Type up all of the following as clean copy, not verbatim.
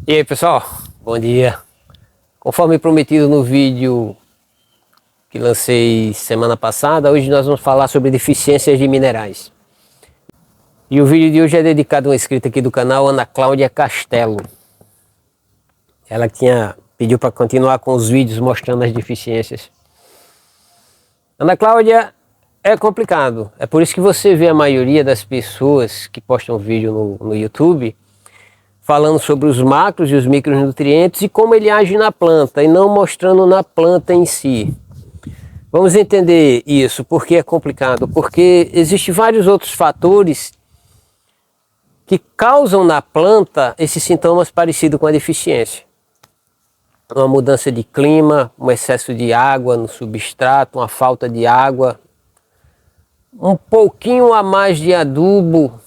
E aí pessoal, bom dia. Conforme prometido no vídeo que lancei semana passada, hoje nós vamos falar sobre deficiências de minerais. E o vídeo de hoje é dedicado a uma inscrita aqui do canal, Ana Cláudia Castelo. Ela pediu para continuar com os vídeos mostrando as deficiências. Ana Cláudia, é complicado, é por isso que você vê a maioria das pessoas que postam vídeo no YouTube falando sobre os macros e os micronutrientes e como ele age na planta, e não mostrando na planta em si. Vamos entender isso, porque é complicado, porque existem vários outros fatores que causam na planta esses sintomas parecidos com a deficiência. Uma mudança de clima, um excesso de água no substrato, uma falta de água, um pouquinho a mais de adubo,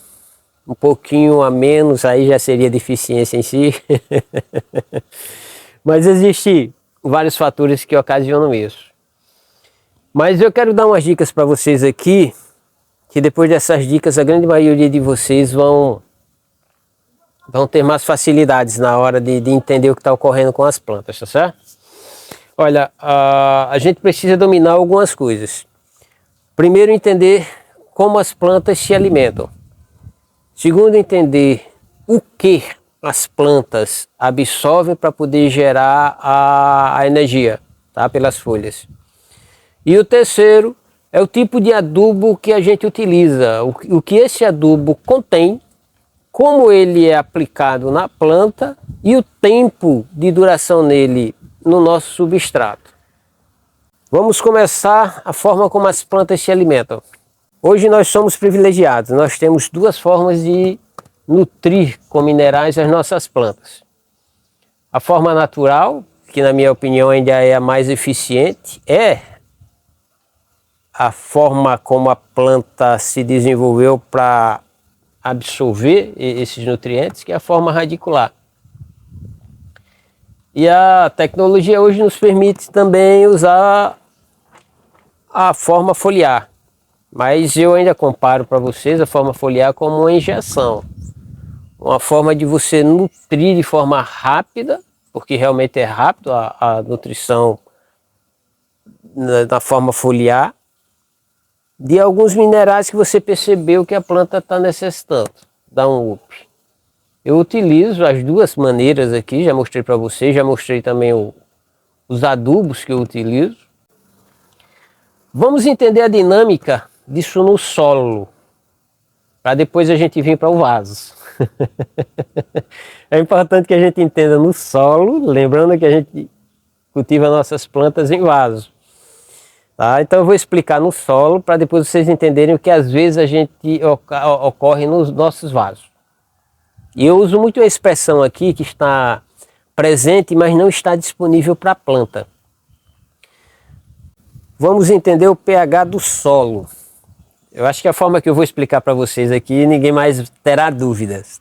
um pouquinho a menos, aí já seria deficiência em si. Mas existem vários fatores que ocasionam isso. Mas eu quero dar umas dicas para vocês aqui, que depois dessas dicas a grande maioria de vocês vão ter mais facilidades na hora de entender o que está ocorrendo com as plantas, tá certo? Olha, a gente precisa dominar algumas coisas. Primeiro, entender como as plantas se alimentam. Segundo, entender o que as plantas absorvem para poder gerar a energia, tá? Pelas folhas. E o terceiro é o tipo de adubo que a gente utiliza, o que esse adubo contém, como ele é aplicado na planta e o tempo de duração nele no nosso substrato. Vamos começar a forma como as plantas se alimentam. Hoje nós somos privilegiados, nós temos duas formas de nutrir com minerais as nossas plantas. A forma natural, que na minha opinião ainda é a mais eficiente, é a forma como a planta se desenvolveu para absorver esses nutrientes, que é a forma radicular. E a tecnologia hoje nos permite também usar a forma foliar. Mas eu ainda comparo para vocês a forma foliar como uma injeção. Uma forma de você nutrir de forma rápida, porque realmente é rápido a nutrição na forma foliar, de alguns minerais que você percebeu que a planta está necessitando. Dá um up. Eu utilizo as duas maneiras aqui, já mostrei para vocês, já mostrei também os adubos que eu utilizo. Vamos entender a dinâmica disso no solo, para depois a gente vir para o vaso. É importante que a gente entenda no solo, lembrando que a gente cultiva nossas plantas em vaso. Tá? Então eu vou explicar no solo, para depois vocês entenderem o que às vezes a gente ocorre nos nossos vasos. E eu uso muito a expressão aqui que está presente, mas não está disponível para a planta. Vamos entender o pH do solo. Eu acho que a forma que eu vou explicar para vocês aqui, ninguém mais terá dúvidas.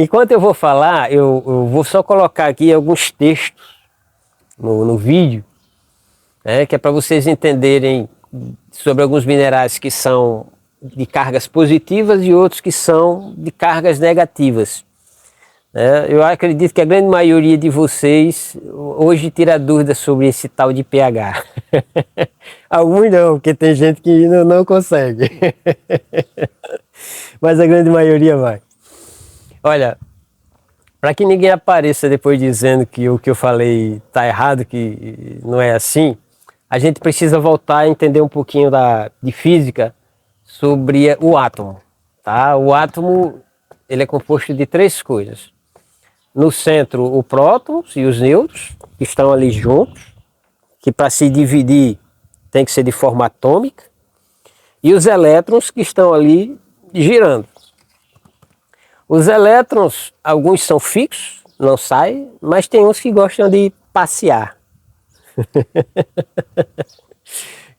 Enquanto eu vou falar, eu vou só colocar aqui alguns textos no vídeo, que é para vocês entenderem sobre alguns minerais que são de cargas positivas e outros que são de cargas negativas. Eu acredito que a grande maioria de vocês hoje tira dúvidas sobre esse tal de pH. Alguns não, porque tem gente que não consegue. Mas a grande maioria vai. Olha, para que ninguém apareça depois dizendo que o que eu falei está errado, que não é assim, a gente precisa voltar a entender um pouquinho de física sobre o átomo. Tá? O átomo ele é composto de três coisas. No centro, o prótons e os nêutrons, que estão ali juntos, que para se dividir tem que ser de forma atômica, e os elétrons que estão ali girando. Os elétrons, alguns são fixos, não saem, mas tem uns que gostam de passear.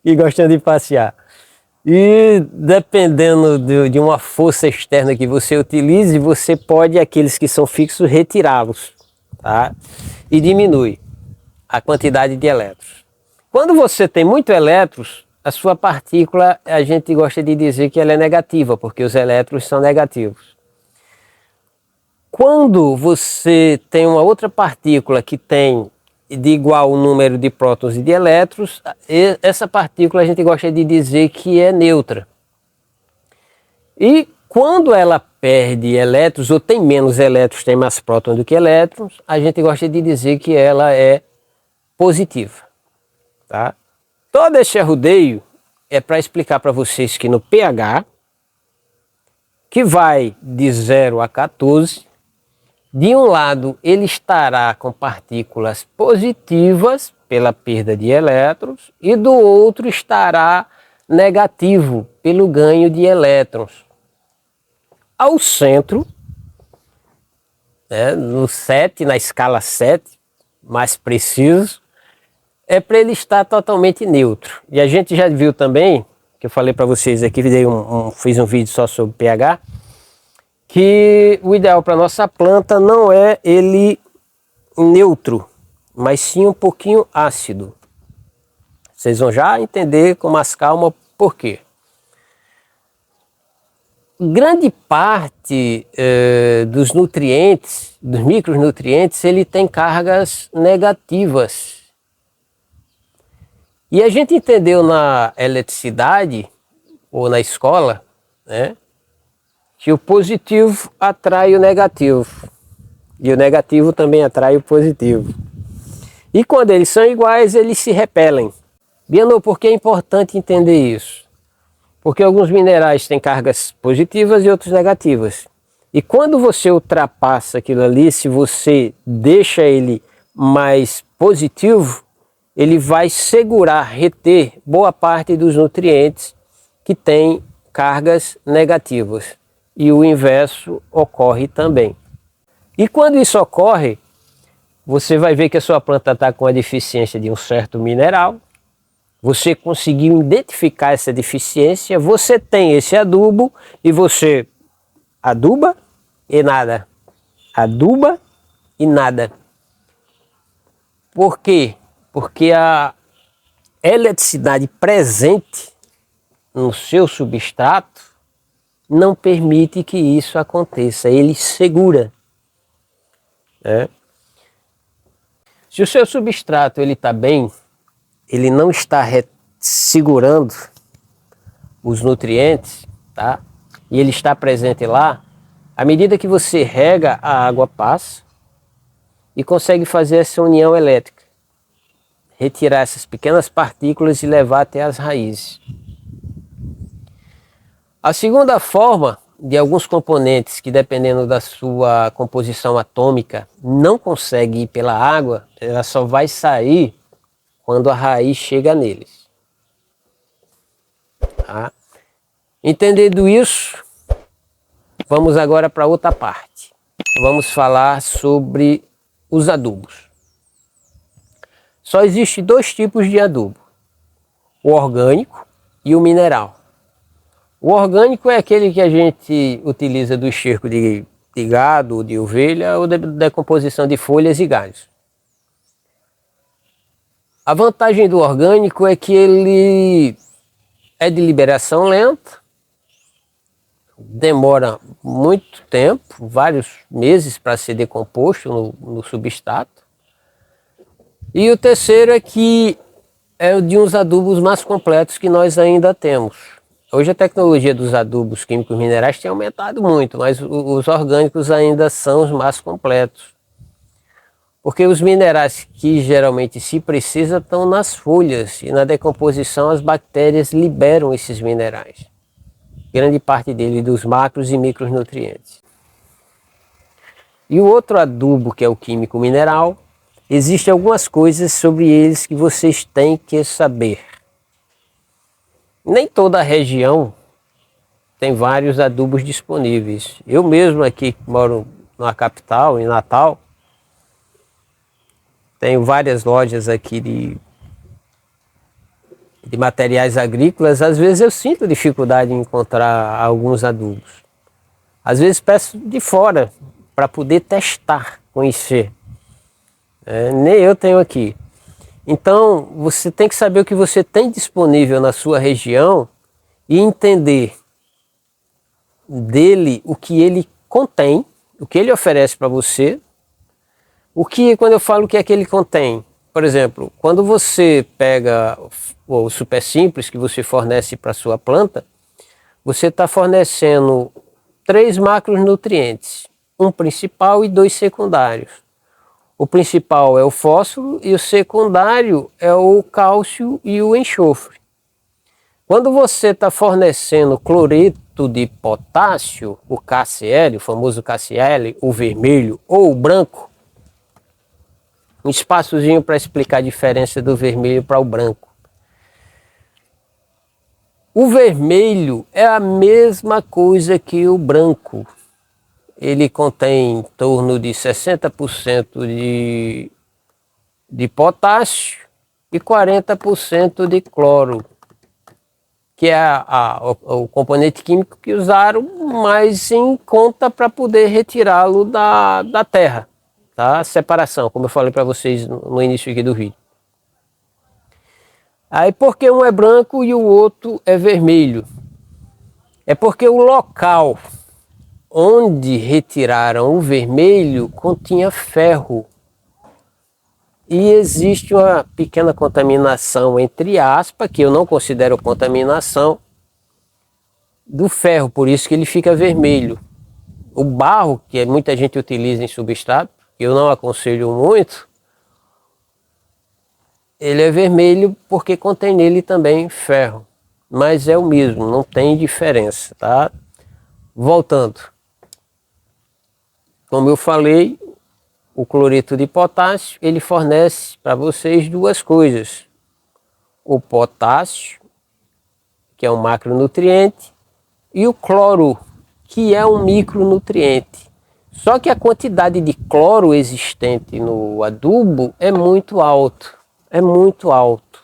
Que gostam de passear. E dependendo de uma força externa que você utilize, você pode, aqueles que são fixos, retirá-los, tá? E diminui a quantidade de elétrons. Quando você tem muito elétrons, a sua partícula, a gente gosta de dizer que ela é negativa, porque os elétrons são negativos. quando você tem uma outra partícula que tem de igual número de prótons e de elétrons, essa partícula a gente gosta de dizer que é neutra. E quando ela perde elétrons, ou tem menos elétrons, tem mais prótons do que elétrons, a gente gosta de dizer que ela é positiva. Tá? Todo esse arrudeio é para explicar para vocês que no pH, que vai de 0 a 14, de um lado ele estará com partículas positivas pela perda de elétrons e do outro estará negativo pelo ganho de elétrons. Ao centro, né, no 7, na escala 7, mais preciso, é para ele estar totalmente neutro. E a gente já viu também, que eu falei para vocês aqui, fiz um vídeo só sobre pH, que o ideal para nossa planta não é ele neutro, mas sim um pouquinho ácido. Vocês vão já entender com mais calma por quê. Grande parte dos nutrientes, dos micronutrientes, ele tem cargas negativas. E a gente entendeu na eletricidade, ou na escola, né, que o positivo atrai o negativo. E o negativo também atrai o positivo. E quando eles são iguais, eles se repelem. Biano, por que é importante entender isso? Porque alguns minerais têm cargas positivas e outros negativas. E quando você ultrapassa aquilo ali, se você deixa ele mais positivo, ele vai segurar, reter boa parte dos nutrientes que têm cargas negativas. E o inverso ocorre também. E quando isso ocorre, você vai ver que a sua planta está com a deficiência de um certo mineral. Você conseguiu identificar essa deficiência, você tem esse adubo e você aduba e nada. Aduba e nada. Por quê? Porque a eletricidade presente no seu substrato não permite que isso aconteça, ele segura. Né? Se o seu substrato está bem, ele não está segurando os nutrientes, tá? E ele está presente lá, à medida que você rega, a água passa e consegue fazer essa união elétrica, retirar essas pequenas partículas e levar até as raízes. A segunda forma de alguns componentes que, dependendo da sua composição atômica, não consegue ir pela água, ela só vai sair quando a raiz chega neles. Tá? Entendendo isso, vamos agora para outra parte. Vamos falar sobre os adubos. Só existe dois tipos de adubo: o orgânico e o mineral. O orgânico é aquele que a gente utiliza do esterco de gado, de ovelha ou da decomposição de folhas e galhos. A vantagem do orgânico é que ele é de liberação lenta, demora muito tempo, vários meses para ser decomposto no substrato. E o terceiro é que é de uns adubos mais completos que nós ainda temos. Hoje a tecnologia dos adubos químicos minerais tem aumentado muito, mas os orgânicos ainda são os mais completos. Porque os minerais que geralmente se precisa estão nas folhas e na decomposição as bactérias liberam esses minerais. Grande parte dele dos macros e micronutrientes. E o outro adubo, que é o químico mineral, existem algumas coisas sobre eles que vocês têm que saber. Nem toda a região tem vários adubos disponíveis. Eu mesmo aqui moro na capital, em Natal, tenho várias lojas aqui de materiais agrícolas. Às vezes eu sinto dificuldade em encontrar alguns adubos. Às vezes peço de fora para poder testar, conhecer. Nem eu tenho aqui. Então você tem que saber o que você tem disponível na sua região e entender dele o que ele contém, o que ele oferece para você, quando eu falo o que é que ele contém. Por exemplo, quando você pega o Super Simples que você fornece para sua planta, você está fornecendo 3 macronutrientes, um principal e 2 secundários. O principal é o fósforo e o secundário é o cálcio e o enxofre. Quando você está fornecendo cloreto de potássio, o KCl, o famoso KCl, o vermelho ou o branco, um espaçozinho para explicar a diferença do vermelho para o branco. O vermelho é a mesma coisa que o branco. Ele contém em torno de 60% de potássio e 40% de cloro, que é o componente químico que usaram mais em conta para poder retirá-lo da terra, tá? Separação, como eu falei para vocês no início aqui do vídeo. Aí porque um é branco e o outro é vermelho? É porque o local onde retiraram o vermelho continha ferro. E existe uma pequena contaminação, entre aspas, que eu não considero contaminação, do ferro, por isso que ele fica vermelho. O barro, que muita gente utiliza em substrato, que eu não aconselho muito, ele é vermelho porque contém nele também ferro. Mas é o mesmo, não tem diferença, tá? Voltando. Como eu falei, o cloreto de potássio, ele fornece para vocês 2 coisas. O potássio, que é um macronutriente, e o cloro, que é um micronutriente. Só que a quantidade de cloro existente no adubo é muito alto. É muito alto.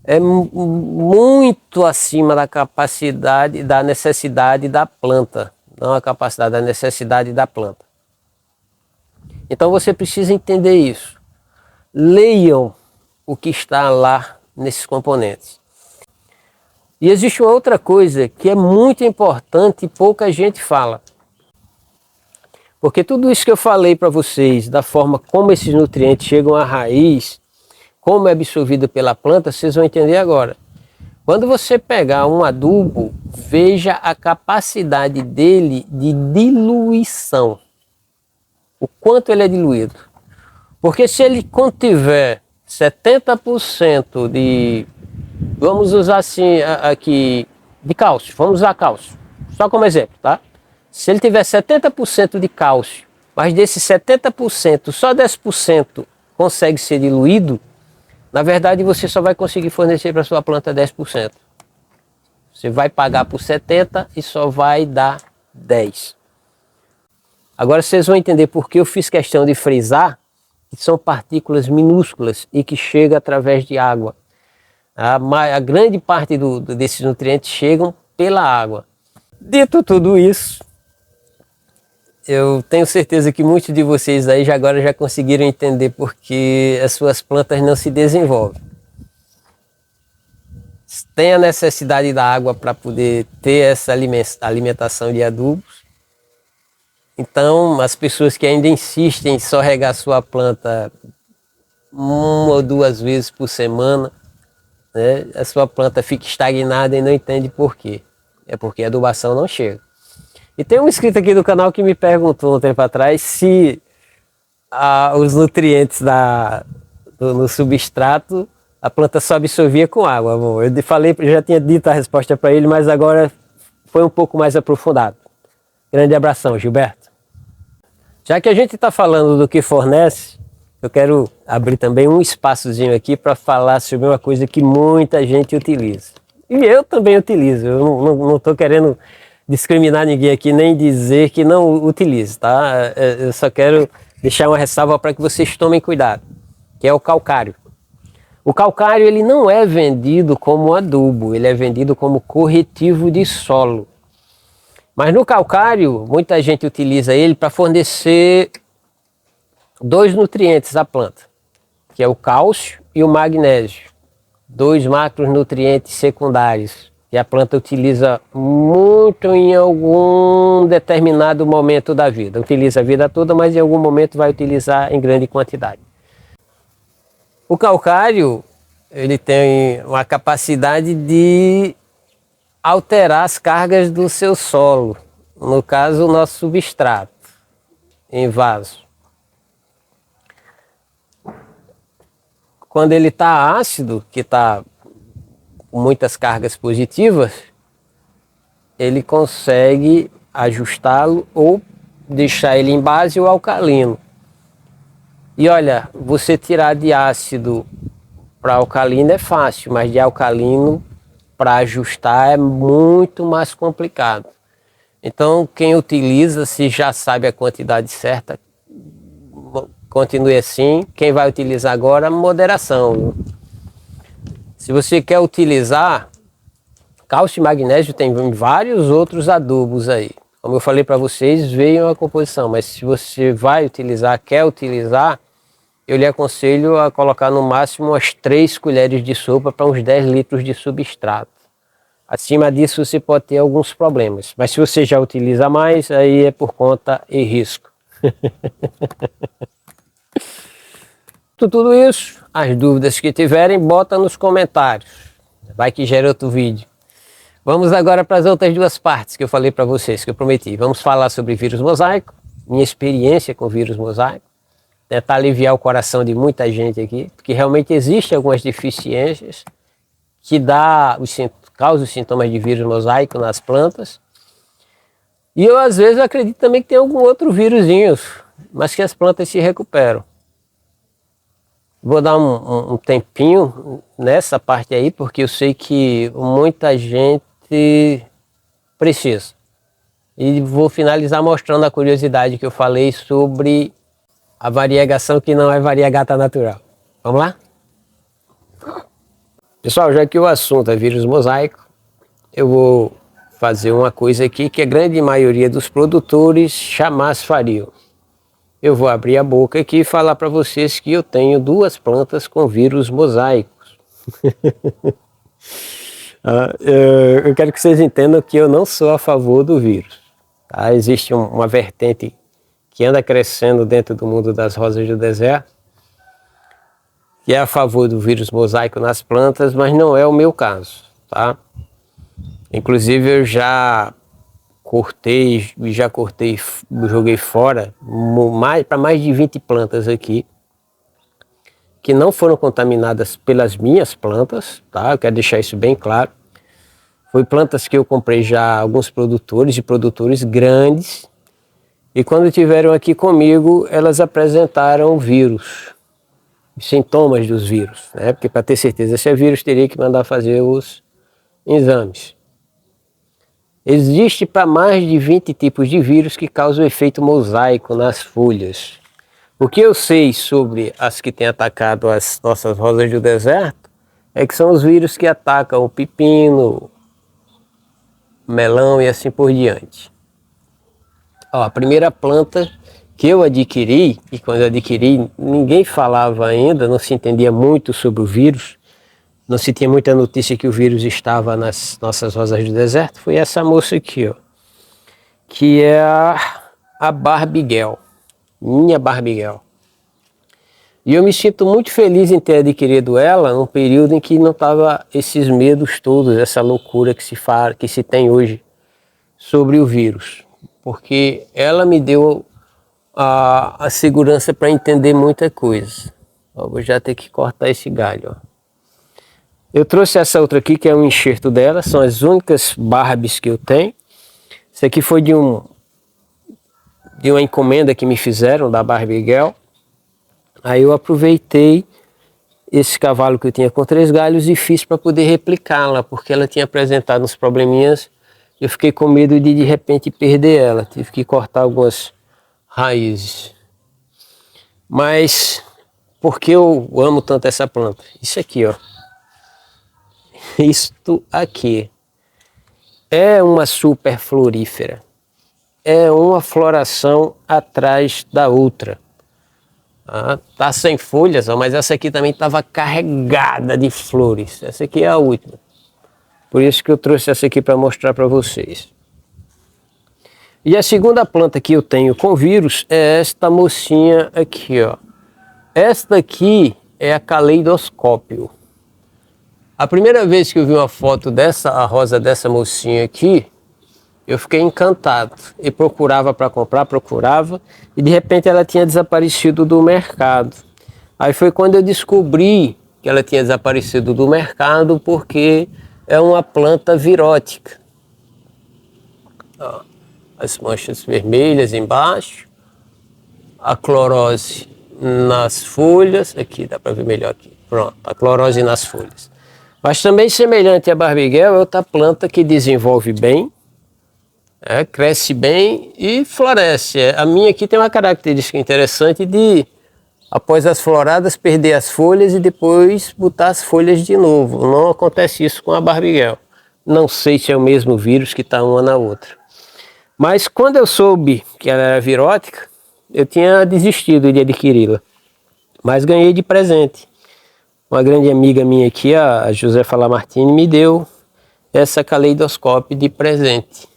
É muito acima da capacidade, da necessidade da planta. Não a capacidade, da necessidade da planta. Então você precisa entender isso. Leiam o que está lá nesses componentes. E existe uma outra coisa que é muito importante e pouca gente fala. Porque tudo isso que eu falei para vocês, da forma como esses nutrientes chegam à raiz, como é absorvido pela planta, vocês vão entender agora. Quando você pegar um adubo, veja a capacidade dele de diluição. O quanto ele é diluído. Porque se ele contiver 70% de, vamos usar assim aqui, de cálcio, vamos usar cálcio, só como exemplo, tá? Se ele tiver 70% de cálcio, mas desses 70%, só 10% consegue ser diluído, na verdade você só vai conseguir fornecer para sua planta 10%. Você vai pagar por 70% e só vai dar 10%. Agora vocês vão entender por que eu fiz questão de frisar que são partículas minúsculas e que chegam através de água. A grande parte desses nutrientes chegam pela água. Dito tudo isso, eu tenho certeza que muitos de vocês aí agora já conseguiram entender por que as suas plantas não se desenvolvem. Tem a necessidade da água para poder ter essa alimentação de adubos. Então, as pessoas que ainda insistem em só regar sua planta 1 ou 2 vezes por semana, né, a sua planta fica estagnada e não entende por quê. É porque a adubação não chega. E tem um inscrito aqui do canal que me perguntou um tempo atrás se os nutrientes no substrato a planta só absorvia com água. Bom, eu falei, já tinha dito a resposta para ele, mas agora foi um pouco mais aprofundado. Grande abração, Gilberto. Já que a gente está falando do que fornece, eu quero abrir também um espaçozinho aqui para falar sobre uma coisa que muita gente utiliza. E eu também utilizo, eu não estou querendo discriminar ninguém aqui, nem dizer que não utilize, tá? Eu só quero deixar uma ressalva para que vocês tomem cuidado, que é o calcário. O calcário ele não é vendido como adubo, ele é vendido como corretivo de solo. Mas no calcário, muita gente utiliza ele para fornecer 2 nutrientes à planta, que é o cálcio e o magnésio. 2 macronutrientes secundários, E a planta utiliza muito em algum determinado momento da vida. Utiliza a vida toda, mas em algum momento vai utilizar em grande quantidade. O calcário, ele tem uma capacidade de alterar as cargas do seu solo. No caso, o nosso substrato em vaso. Quando ele está ácido, que está com muitas cargas positivas, ele consegue ajustá-lo ou deixar ele em base ou alcalino. E olha, você tirar de ácido para alcalino é fácil, mas de alcalino para ajustar é muito mais complicado. Então, quem utiliza, se já sabe a quantidade certa, continue assim. Quem vai utilizar agora, moderação. Se você quer utilizar, cálcio e magnésio tem vários outros adubos aí. Como eu falei para vocês, veio a composição, mas se você vai utilizar, quer utilizar, eu lhe aconselho a colocar no máximo umas 3 colheres de sopa para uns 10 litros de substrato. Acima disso você pode ter alguns problemas, mas se você já utiliza mais, aí é por conta e risco. Tudo isso, as dúvidas que tiverem, bota nos comentários. Vai que gera outro vídeo. Vamos agora para as outras 2 partes que eu falei para vocês, que eu prometi. Vamos falar sobre vírus mosaico, minha experiência com vírus mosaico, tentar aliviar o coração de muita gente aqui, porque realmente existem algumas deficiências que causam os sintomas de vírus mosaico nas plantas. E eu às vezes acredito também que tem algum outro vírusinho, mas que as plantas se recuperam. Vou dar um tempinho nessa parte aí, porque eu sei que muita gente precisa. E vou finalizar mostrando a curiosidade que eu falei sobre a variegação que não é variegata natural. Vamos lá? Pessoal, já que o assunto é vírus mosaico, eu vou fazer uma coisa aqui que a grande maioria dos produtores jamais fariam. Eu vou abrir a boca aqui e falar para vocês que eu tenho 2 plantas com vírus mosaicos. Eu quero que vocês entendam que eu não sou a favor do vírus. Tá? Existe uma vertente que anda crescendo dentro do mundo das rosas do deserto, que é a favor do vírus mosaico nas plantas, mas não é o meu caso. Tá? Inclusive eu já cortei, joguei fora para mais de 20 plantas aqui, que não foram contaminadas pelas minhas plantas, tá? Eu quero deixar isso bem claro. Foi plantas que eu comprei já alguns produtores, de produtores grandes, e quando tiveram aqui comigo, elas apresentaram vírus, sintomas dos vírus, né? Porque para ter certeza se é vírus, teria que mandar fazer os exames. Existe para mais de 20 tipos de vírus que causam efeito mosaico nas folhas. O que eu sei sobre as que têm atacado as nossas rosas do deserto é que são os vírus que atacam o pepino, melão e assim por diante. Ó, a primeira planta que eu adquiri, e quando eu adquiri ninguém falava ainda, não se entendia muito sobre o vírus, não se tinha muita notícia que o vírus estava nas nossas rosas do deserto, foi essa moça aqui, ó, que é a Barbigel, minha Barbigel. E eu me sinto muito feliz em ter adquirido ela num período em que não estava esses medos todos, essa loucura que se tem hoje sobre o vírus, porque ela me deu a segurança para entender muita coisa. Ó, vou já ter que cortar esse galho, ó. Eu trouxe essa outra aqui, que é um enxerto dela, são as únicas Barbies que eu tenho. Isso aqui foi de uma encomenda que me fizeram da Barbigel. Aí eu aproveitei esse cavalo que eu tinha com 3 galhos e fiz para poder replicá-la, porque ela tinha apresentado uns probleminhas. Eu fiquei com medo de repente perder ela, tive que cortar algumas raízes. Mas por que eu amo tanto essa planta? Isso aqui, ó. Isto aqui é uma super florífera, é uma floração atrás da outra. Tá sem folhas, ó, mas essa aqui também estava carregada de flores. Essa aqui é a última. Por isso que eu trouxe essa aqui para mostrar para vocês. E a segunda planta que eu tenho com vírus é esta mocinha aqui, ó. Esta aqui é a caleidoscópio. A primeira vez que eu vi uma foto dessa, a rosa dessa mocinha aqui, eu fiquei encantado e procurava para comprar, e de repente ela tinha desaparecido do mercado. Aí foi quando eu descobri que ela tinha desaparecido do mercado porque é uma planta virótica. Ó, as manchas vermelhas embaixo, a clorose nas folhas, aqui dá para ver melhor aqui, pronto, a clorose nas folhas. Mas também semelhante à barbiguel é outra planta que desenvolve bem, cresce bem e floresce. A minha aqui tem uma característica interessante de, após as floradas, perder as folhas e depois botar as folhas de novo. Não acontece isso com a barbiguel. Não sei se é o mesmo vírus que está uma na outra. Mas quando eu soube que ela era virótica, eu tinha desistido de adquiri-la. Mas ganhei de presente. Uma grande amiga minha aqui, a Josefa Lamartine, me deu essa caleidoscópio de presente.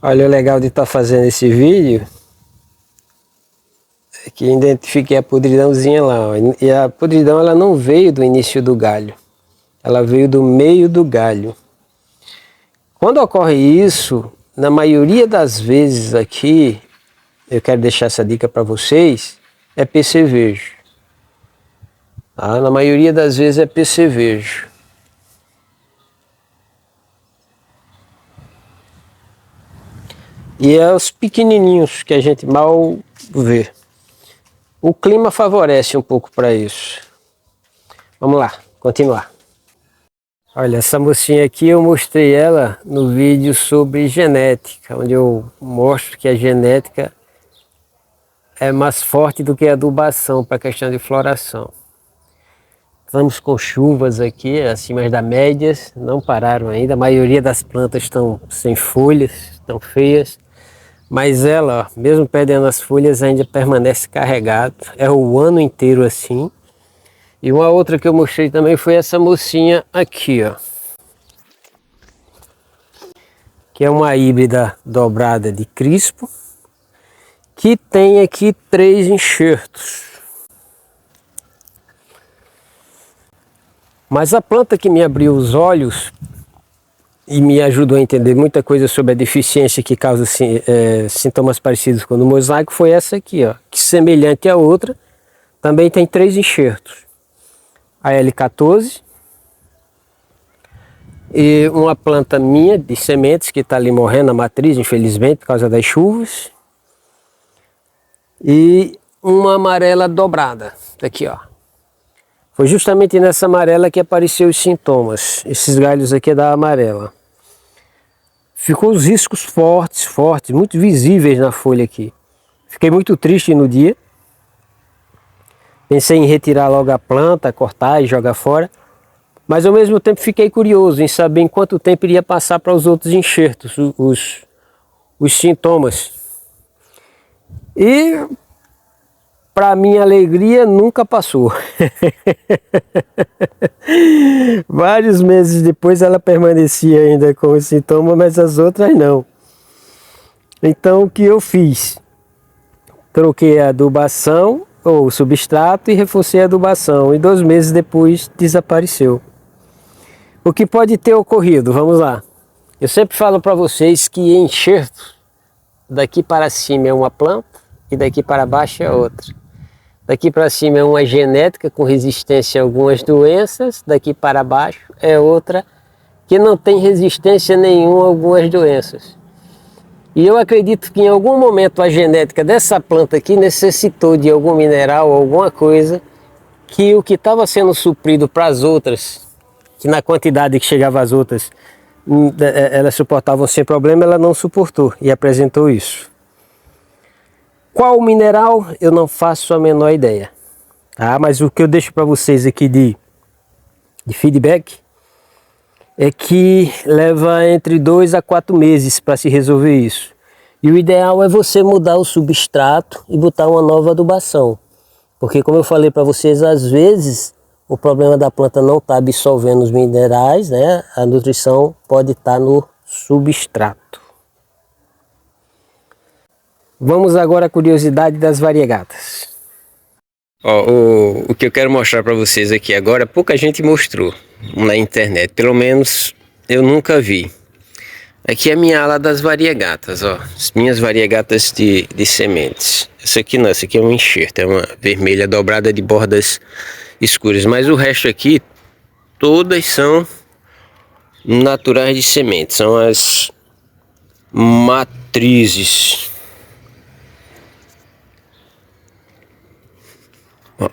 Olha o legal de estar fazendo esse vídeo. É que identifiquei a podridãozinha lá. Ó. E a podridão ela não veio do início do galho. Ela veio do meio do galho. Quando ocorre isso, na maioria das vezes aqui, eu quero deixar essa dica para vocês, é percevejo. Tá? Na maioria das vezes é percevejo. E é os pequenininhos que a gente mal vê. O clima favorece um pouco para isso. Vamos lá, continuar. Olha, essa mocinha aqui eu mostrei ela no vídeo sobre genética, onde eu mostro que a genética é mais forte do que a adubação para a questão de floração. Estamos com chuvas aqui, acima das médias, não pararam ainda. A maioria das plantas estão sem folhas, estão feias. Mas ela, ó, mesmo perdendo as folhas, ainda permanece carregado. É o ano inteiro assim. E uma outra que eu mostrei também foi essa mocinha aqui, ó. Que é uma híbrida dobrada de crispo. Que tem aqui 3 enxertos. Mas a planta que me abriu os olhos e me ajudou a entender muita coisa sobre a deficiência que causa sintomas parecidos com o mosaico foi essa aqui, ó, que semelhante à outra, também tem 3 enxertos. A L14 e uma planta minha de sementes que está ali morrendo a matriz, infelizmente, por causa das chuvas. E uma amarela dobrada, aqui ó. Foi justamente nessa amarela que apareceu os sintomas. Esses galhos aqui é da amarela. Ficou os riscos fortes, muito visíveis na folha aqui. Fiquei muito triste no dia. Pensei em retirar logo a planta, cortar e jogar fora. Mas ao mesmo tempo fiquei curioso em saber em quanto tempo iria passar para os outros enxertos, os sintomas. E, para minha alegria, nunca passou. Vários meses depois ela permanecia ainda com os sintomas, mas as outras não. Então o que eu fiz? Troquei a adubação, ou substrato, e reforcei a adubação. E 2 meses depois desapareceu. O que pode ter ocorrido? Vamos lá. Eu sempre falo para vocês que enxerto, daqui para cima é uma planta e daqui para baixo é outra. Daqui para cima é uma genética com resistência a algumas doenças, daqui para baixo é outra que não tem resistência nenhuma a algumas doenças. E eu acredito que em algum momento a genética dessa planta aqui necessitou de algum mineral ou alguma coisa que o que estava sendo suprido para as outras, que na quantidade que chegava às outras, elas suportavam sem problema, ela não suportou e apresentou isso. Qual mineral? Eu não faço a menor ideia. Tá? Mas o que eu deixo para vocês aqui de feedback é que leva entre 2 a 4 meses para se resolver isso. E o ideal é você mudar o substrato e botar uma nova adubação. Porque como eu falei para vocês, às vezes o problema da planta não estar absorvendo os minerais, né? A nutrição pode estar no substrato. Vamos agora à curiosidade das variegatas. Ó, o que eu quero mostrar para vocês aqui agora, pouca gente mostrou na internet, pelo menos eu nunca vi. Aqui é a minha ala das variegatas, ó, as minhas variegatas de sementes. Essa aqui não, essa aqui é um enxerto, é uma vermelha dobrada de bordas escuras, mas o resto aqui, todas são naturais de sementes, são as matrizes. Ó,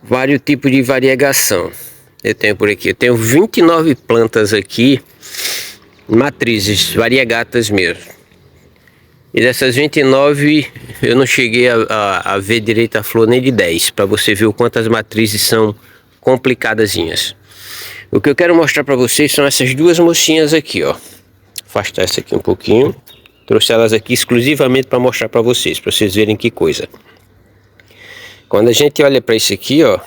vários tipos de variegação eu tenho por aqui. Eu tenho 29 plantas aqui, matrizes, variegatas mesmo. E dessas 29 eu não cheguei a ver direito a flor nem de 10, para você ver o quanto as matrizes são complicadazinhas. O que eu quero mostrar para vocês são essas duas mocinhas aqui, ó. Afastar essa aqui um pouquinho. Trouxe elas aqui exclusivamente para mostrar para vocês verem que coisa. Quando a gente olha para isso aqui, ó,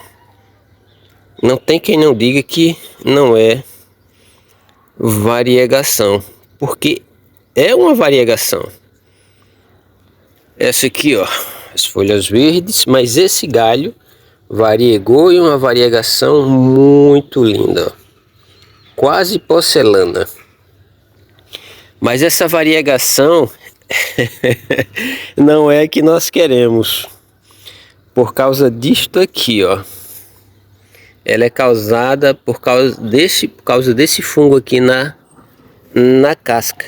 não tem quem não diga que não é variegação, porque é uma variegação. Essa aqui, ó, as folhas verdes, mas esse galho variegou em uma variegação muito linda, ó, quase porcelana. Mas essa variegação não é que nós queremos. Por causa disto aqui, ó. Ela é causada por causa desse fungo aqui na casca.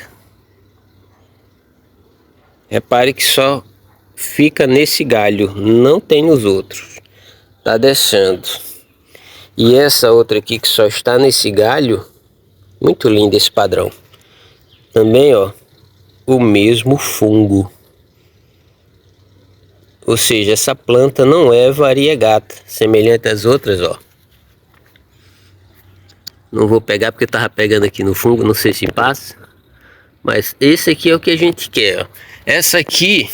Repare que só fica nesse galho, não tem nos outros. Tá descendo. E essa outra aqui que só está nesse galho, muito lindo esse padrão. Também, ó, o mesmo fungo. Ou seja, essa planta não é variegata, semelhante às outras, ó. Não vou pegar porque eu tava pegando aqui no fungo, não sei se passa. Mas esse aqui é o que a gente quer, ó. Essa aqui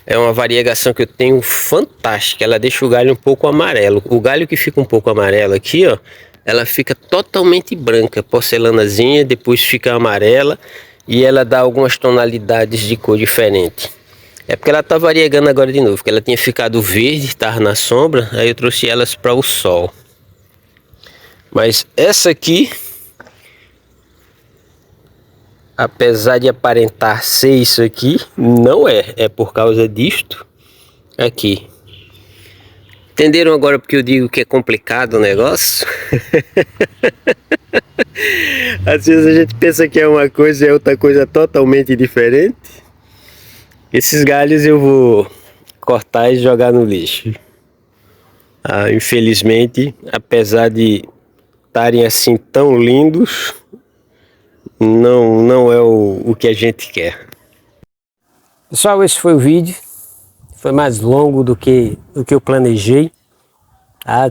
é uma variegação que eu tenho fantástica. Ela deixa o galho um pouco amarelo. O galho que fica um pouco amarelo aqui, ó, ela fica totalmente branca, porcelanazinha, depois fica amarela e ela dá algumas tonalidades de cor diferente. É porque ela tá variegando agora de novo, porque ela tinha ficado verde, estava na sombra, aí eu trouxe elas para o sol. Mas essa aqui, apesar de aparentar ser isso aqui, não é. É por causa disto aqui. Entenderam agora porque eu digo que é complicado o negócio? Às vezes a gente pensa que é uma coisa e é outra coisa totalmente diferente. Esses galhos eu vou cortar e jogar no lixo. Infelizmente, apesar de estarem assim tão lindos, não é o que a gente quer. Pessoal, esse foi o vídeo. Foi mais longo do que eu planejei.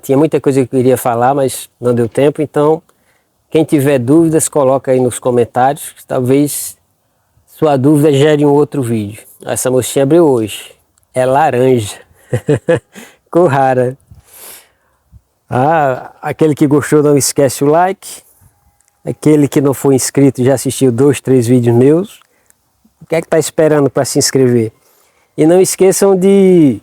Tinha muita coisa que eu queria falar, mas não deu tempo. Então, quem tiver dúvidas, coloca aí nos comentários. Talvez sua dúvida gere um outro vídeo. Essa mocinha abriu hoje. É laranja. Cor rara. Aquele que gostou, não esquece o like. Aquele que não foi inscrito, já assistiu 2, 3 vídeos meus. O que é que tá esperando para se inscrever? E não esqueçam de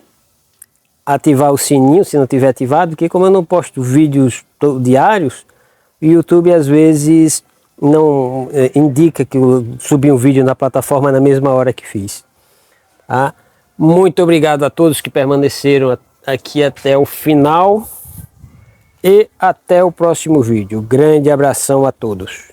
ativar o sininho, se não tiver ativado, porque como eu não posto vídeos diários, o YouTube às vezes não indica que eu subi um vídeo na plataforma na mesma hora que fiz. Muito obrigado a todos que permaneceram aqui até o final e até o próximo vídeo. Grande abração a todos.